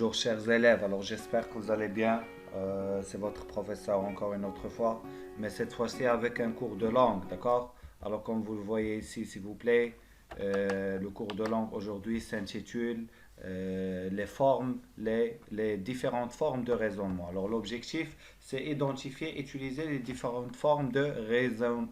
Bonjour chers élèves, alors j'espère que vous allez bien. C'est votre professeur encore une autre fois, mais cette fois-ci avec un cours de langue, d'accord? Alors comme vous le voyez ici, s'il vous plaît, le cours de langue aujourd'hui s'intitule les formes, les différentes formes de raisonnement. Alors l'objectif, c'est identifier, utiliser les différentes formes de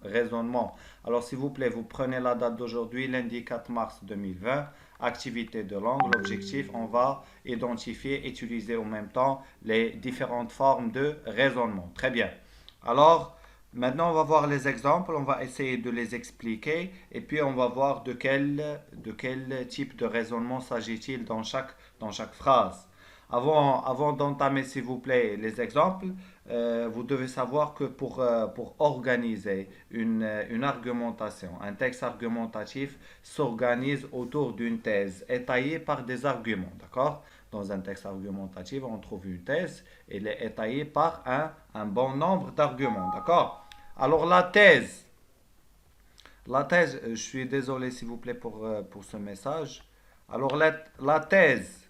raisonnement. Alors s'il vous plaît, vous prenez la date d'aujourd'hui, lundi 4 mars 2020. Activité de langue. L'objectif, on va identifier, utiliser en même temps les différentes formes de raisonnement. Très bien. Alors, maintenant, on va voir les exemples, on va essayer de les expliquer et puis on va voir de quel type de raisonnement s'agit-il dans chaque phrase. Avant d'entamer, s'il vous plaît, les exemples, vous devez savoir que pour organiser une argumentation, un texte argumentatif s'organise autour d'une thèse étayée par des arguments, d'accord? Dans un texte argumentatif, on trouve une thèse, elle est étayée par un bon nombre d'arguments, d'accord? Alors la thèse, je suis désolé s'il vous plaît pour ce message. Alors la thèse,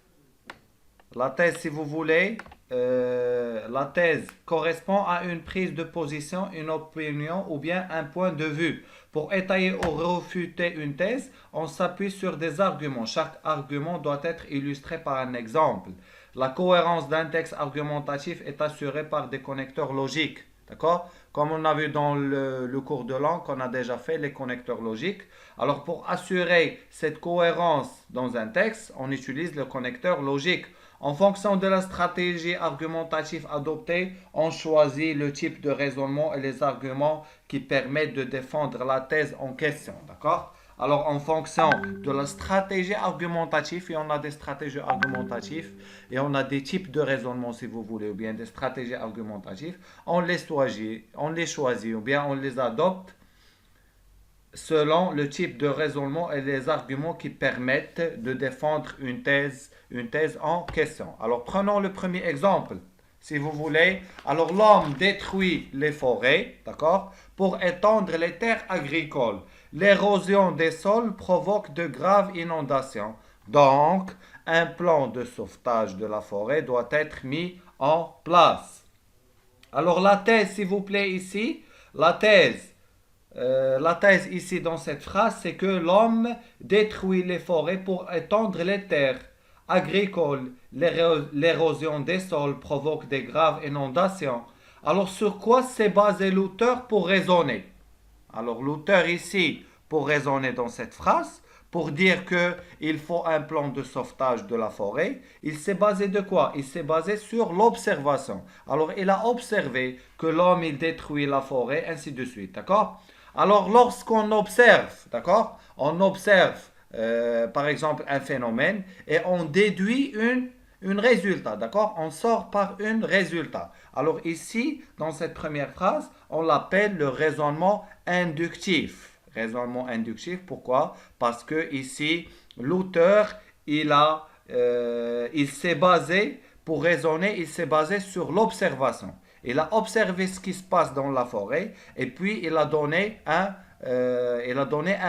si vous voulez, la thèse correspond à une prise de position, une opinion ou bien un point de vue. Pour étayer ou réfuter une thèse, on s'appuie sur des arguments. Chaque argument doit être illustré par un exemple. La cohérence d'un texte argumentatif est assurée par des connecteurs logiques. D'accord? Comme on a vu dans le cours de langue qu'on a déjà fait, les connecteurs logiques. Alors pour assurer cette cohérence dans un texte, on utilise le connecteur logique. En fonction de la stratégie argumentative adoptée, on choisit le type de raisonnement et les arguments qui permettent de défendre la thèse en question. D'accord? Alors, en fonction de la stratégie argumentative, et on a des stratégies argumentatives, et on a des types de raisonnement, si vous voulez, ou bien des stratégies argumentatives, on les choisit ou bien on les adopte selon le type de raisonnement et les arguments qui permettent de défendre une thèse en question. Alors prenons le premier exemple, si vous voulez. Alors l'homme détruit les forêts, d'accord, pour étendre les terres agricoles. L'érosion des sols provoque de graves inondations. Donc, un plan de sauvetage de la forêt doit être mis en place. Alors la thèse, s'il vous plaît, ici, la thèse ici dans cette phrase, c'est que l'homme détruit les forêts pour étendre les terres agricoles. L'érosion des sols provoque des graves inondations. Alors sur quoi s'est basé l'auteur pour raisonner? Alors l'auteur ici, pour raisonner dans cette phrase, pour dire qu'il faut un plan de sauvetage de la forêt, il s'est basé de quoi? Il s'est basé sur l'observation. Alors il a observé que l'homme il détruit la forêt, ainsi de suite, d'accord? Alors lorsqu'on observe, d'accord? On observe par exemple un phénomène et on déduit une résultat, d'accord? On sort par un résultat. Alors ici, dans cette première phrase, on l'appelle le raisonnement inductif. Raisonnement inductif, pourquoi? Parce que ici, l'auteur, il s'est basé, pour raisonner, il s'est basé sur l'observation. Il a observé ce qui se passe dans la forêt et puis il a donné un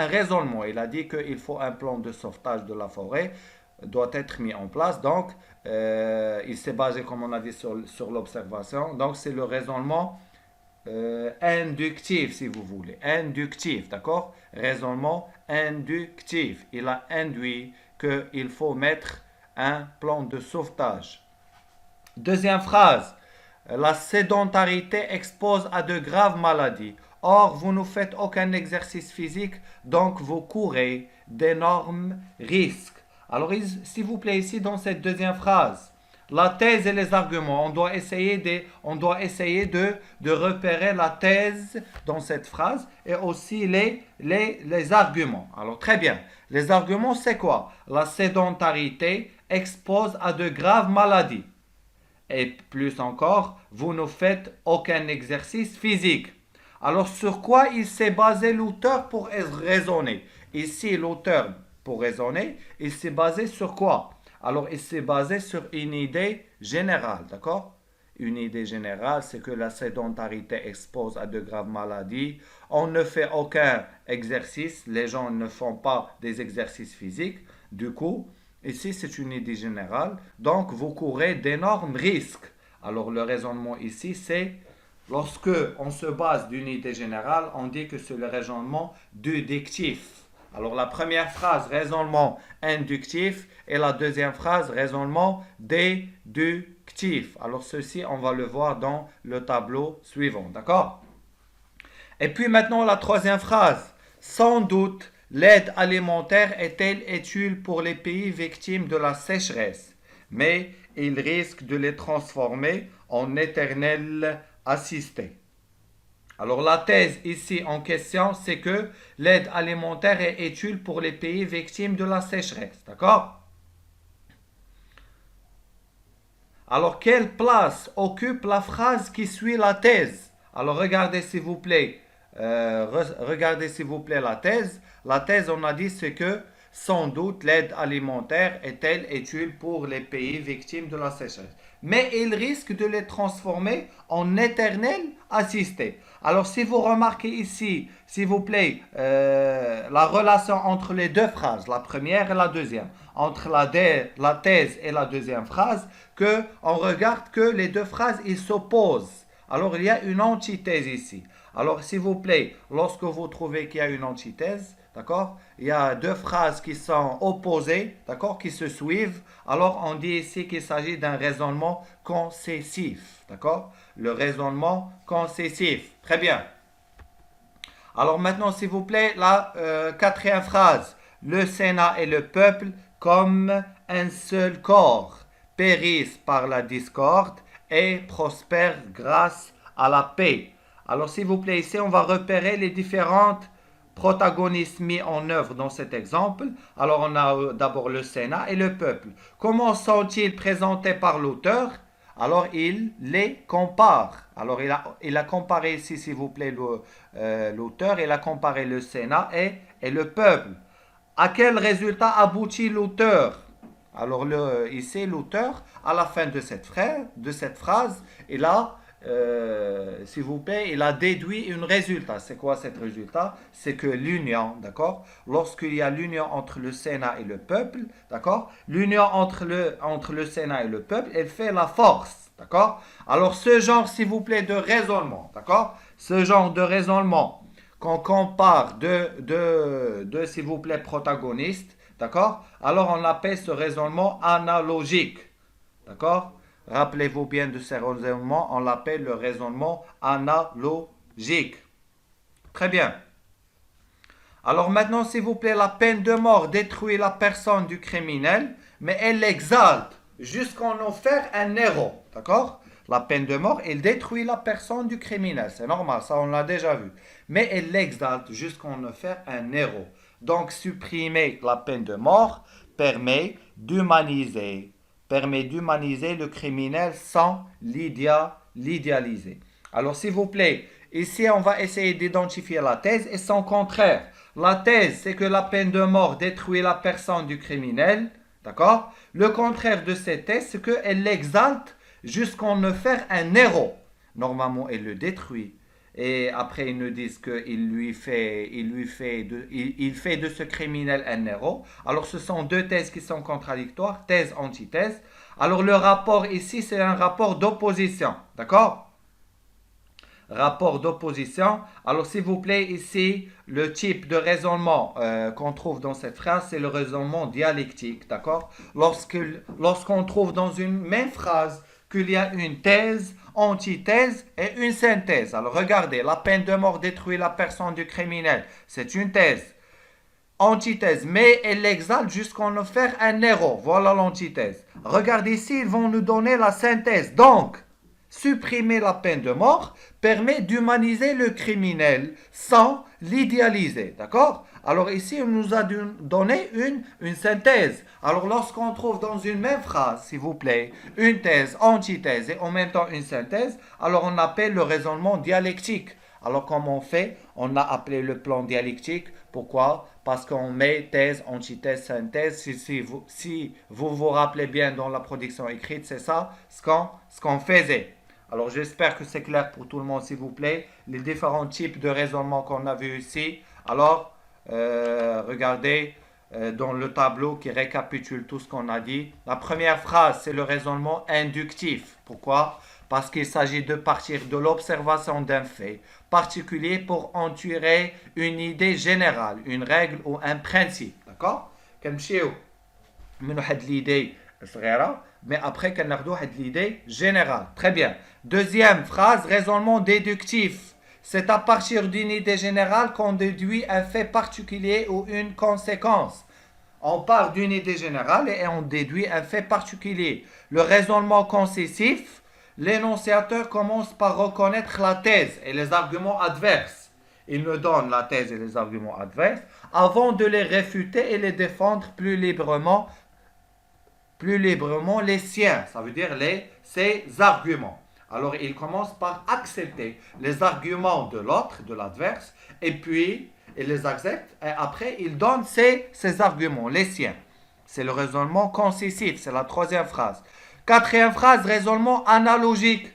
raisonnement. Il a dit qu'il faut un plan de sauvetage de la forêt doit être mis en place. Donc, il s'est basé, comme on a dit, sur l'observation. Donc, c'est le raisonnement inductif, si vous voulez. Inductif, d'accord? Raisonnement inductif. Il a induit qu'il faut mettre un plan de sauvetage. Deuxième phrase. La sédentarité expose à de graves maladies. Or, vous ne faites aucun exercice physique, donc vous courez d'énormes risques. Alors, s'il vous plaît, ici, dans cette deuxième phrase, la thèse et les arguments, on doit essayer de repérer la thèse dans cette phrase et aussi les arguments. Alors, très bien. Les arguments, c'est quoi? La sédentarité expose à de graves maladies. Et plus encore, vous ne faites aucun exercice physique. Alors sur quoi il s'est basé l'auteur pour raisonner? Ici, l'auteur, pour raisonner, il s'est basé sur quoi? Alors il s'est basé sur une idée générale, d'accord? Une idée générale, c'est que la sédentarité expose à de graves maladies. On ne fait aucun exercice, les gens ne font pas des exercices physiques. Du coup, Ici, c'est une idée générale. Donc, vous courez d'énormes risques. Alors, le raisonnement ici, c'est lorsque on se base d'une idée générale, on dit que c'est le raisonnement déductif. Alors, la première phrase, raisonnement inductif, et la deuxième phrase, raisonnement déductif. Alors, ceci, on va le voir dans le tableau suivant. D'accord? Et puis maintenant, la troisième phrase. Sans doute, l'aide alimentaire est-elle utile pour les pays victimes de la sécheresse, mais il risque de les transformer en éternels assistés. Alors la thèse ici en question, c'est que l'aide alimentaire est utile pour les pays victimes de la sécheresse. D'accord? Alors quelle place occupe la phrase qui suit la thèse? Alors regardez s'il vous plaît. Regardez s'il vous plaît la thèse. La thèse, on a dit, c'est que sans doute l'aide alimentaire est-elle utile pour les pays victimes de la sécheresse. Mais il risque de les transformer en éternels assistés. Alors si vous remarquez ici, s'il vous plaît, la relation entre les deux phrases, la première et la deuxième, entre la thèse et la deuxième phrase, que on regarde que les deux phrases, ils s'opposent. Alors il y a une antithèse ici. Alors s'il vous plaît, lorsque vous trouvez qu'il y a une antithèse, d'accord, il y a deux phrases qui sont opposées, d'accord, qui se suivent, alors on dit ici qu'il s'agit d'un raisonnement concessif, d'accord, le raisonnement concessif. Très bien. Alors maintenant, s'il vous plaît, la quatrième phrase. Le Sénat et le peuple, comme un seul corps, périssent par la discorde et prospèrent grâce à la paix. Alors s'il vous plaît, ici, on va repérer les différentes protagonistes mis en œuvre dans cet exemple. Alors on a d'abord le Sénat et le peuple. Comment sont-ils présentés par l'auteur? Alors il les compare. Alors il a comparé ici, s'il vous plaît, l'auteur, il a comparé le Sénat et le peuple. À quel résultat aboutit l'auteur? Alors ici, l'auteur, à la fin de cette phrase, il a, s'il vous plaît, il a déduit un résultat. C'est quoi cet résultat? C'est que l'union, d'accord? Lorsqu'il y a l'union entre le Sénat et le peuple, d'accord? L'union entre le Sénat et le peuple, elle fait la force, d'accord? Alors ce genre, s'il vous plaît, de raisonnement, d'accord? Ce genre de raisonnement qu'on compare s'il vous plaît, protagonistes, d'accord? Alors on appelle ce raisonnement analogique, d'accord? Rappelez-vous bien de ce raisonnement, on l'appelle le raisonnement analogique. Très bien. Alors maintenant, s'il vous plaît, la peine de mort détruit la personne du criminel, mais elle l'exalte jusqu'à en faire un héros, d'accord? La peine de mort, elle détruit la personne du criminel, c'est normal, ça on l'a déjà vu. Mais elle l'exalte jusqu'à en faire un héros. Donc supprimer la peine de mort permet d'humaniser le criminel sans l'idéaliser. Alors s'il vous plaît, ici on va essayer d'identifier la thèse et son contraire. La thèse, c'est que la peine de mort détruit la personne du criminel, d'accord? Le contraire de cette thèse, c'est qu'elle l'exalte jusqu'à en faire un héros. Normalement, elle le détruit. Et après, ils nous disent qu'il fait de ce criminel un héros. Alors, ce sont deux thèses qui sont contradictoires, thèse, antithèse. Alors, le rapport ici, c'est un rapport d'opposition, d'accord? Rapport d'opposition. Alors, s'il vous plaît, ici, le type de raisonnement qu'on trouve dans cette phrase, c'est le raisonnement dialectique, d'accord? Lorsqu'on trouve dans une même phrase qu'il y a une thèse, antithèse et une synthèse. Alors, regardez, la peine de mort détruit la personne du criminel. C'est une thèse. Antithèse, mais elle l'exalte jusqu'à en faire un héros. Voilà l'antithèse. Regardez ici, ils vont nous donner la synthèse. Donc, supprimer la peine de mort permet d'humaniser le criminel sans l'idéaliser. D'accord? Alors ici, on nous a donné une synthèse. Alors lorsqu'on trouve dans une même phrase, s'il vous plaît, une thèse, antithèse et en même temps une synthèse, alors on appelle le raisonnement dialectique. Alors comment on fait? On a appelé le plan dialectique. Pourquoi? Parce qu'on met thèse, antithèse, synthèse. Si vous vous rappelez bien dans la production écrite, c'est ça ce qu'on faisait. Alors j'espère que c'est clair pour tout le monde, s'il vous plaît. Les différents types de raisonnement qu'on a vus ici. Alors, regardez, dans le tableau qui récapitule tout ce qu'on a dit. La première phrase, c'est le raisonnement inductif. Pourquoi? Parce qu'il s'agit de partir de l'observation d'un fait particulier pour en tirer une idée générale, une règle ou un principe. D'accord? كنمشيو من واحد l'idée صغيرة, mais après كناخدو واحد l'idée générale. Très bien. Deuxième phrase, raisonnement déductif. C'est à partir d'une idée générale qu'on déduit un fait particulier ou une conséquence. On part d'une idée générale et on déduit un fait particulier. Le raisonnement concessif, l'énonciateur commence par reconnaître la thèse et les arguments adverses. Il me donne la thèse et les arguments adverses avant de les réfuter et les défendre plus librement les siens. Ça veut dire ses arguments. Alors, il commence par accepter les arguments de l'autre, de l'adverse, et puis il les accepte, et après, il donne ses arguments, les siens. C'est le raisonnement concessif, c'est la troisième phrase. Quatrième phrase, raisonnement analogique.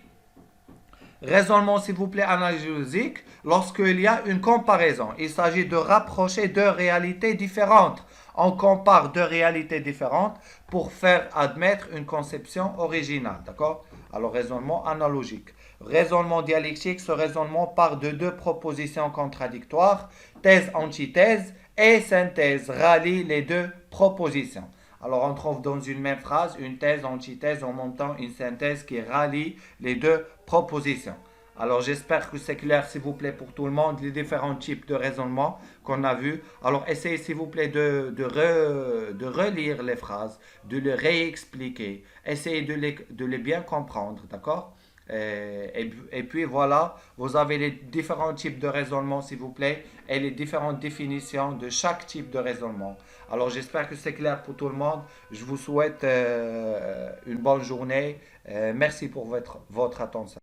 Raisonnement, s'il vous plaît, analogique, lorsqu'il y a une comparaison. Il s'agit de rapprocher deux réalités différentes. On compare deux réalités différentes pour faire admettre une conception originale. D'accord? Alors, raisonnement analogique. Raisonnement dialectique, ce raisonnement part de deux propositions contradictoires, thèse, antithèse et synthèse, rallie les deux propositions. Alors, on trouve dans une même phrase une thèse, antithèse, en même temps une synthèse qui rallie les deux propositions. Alors, j'espère que c'est clair, s'il vous plaît, pour tout le monde, les différents types de raisonnement qu'on a vus. Alors, essayez, s'il vous plaît, de relire les phrases, de les réexpliquer. Essayez de les bien comprendre, d'accord? Et puis, voilà, vous avez les différents types de raisonnement, s'il vous plaît, et les différentes définitions de chaque type de raisonnement. Alors, j'espère que c'est clair pour tout le monde. Je vous souhaite une bonne journée. Merci pour votre attention.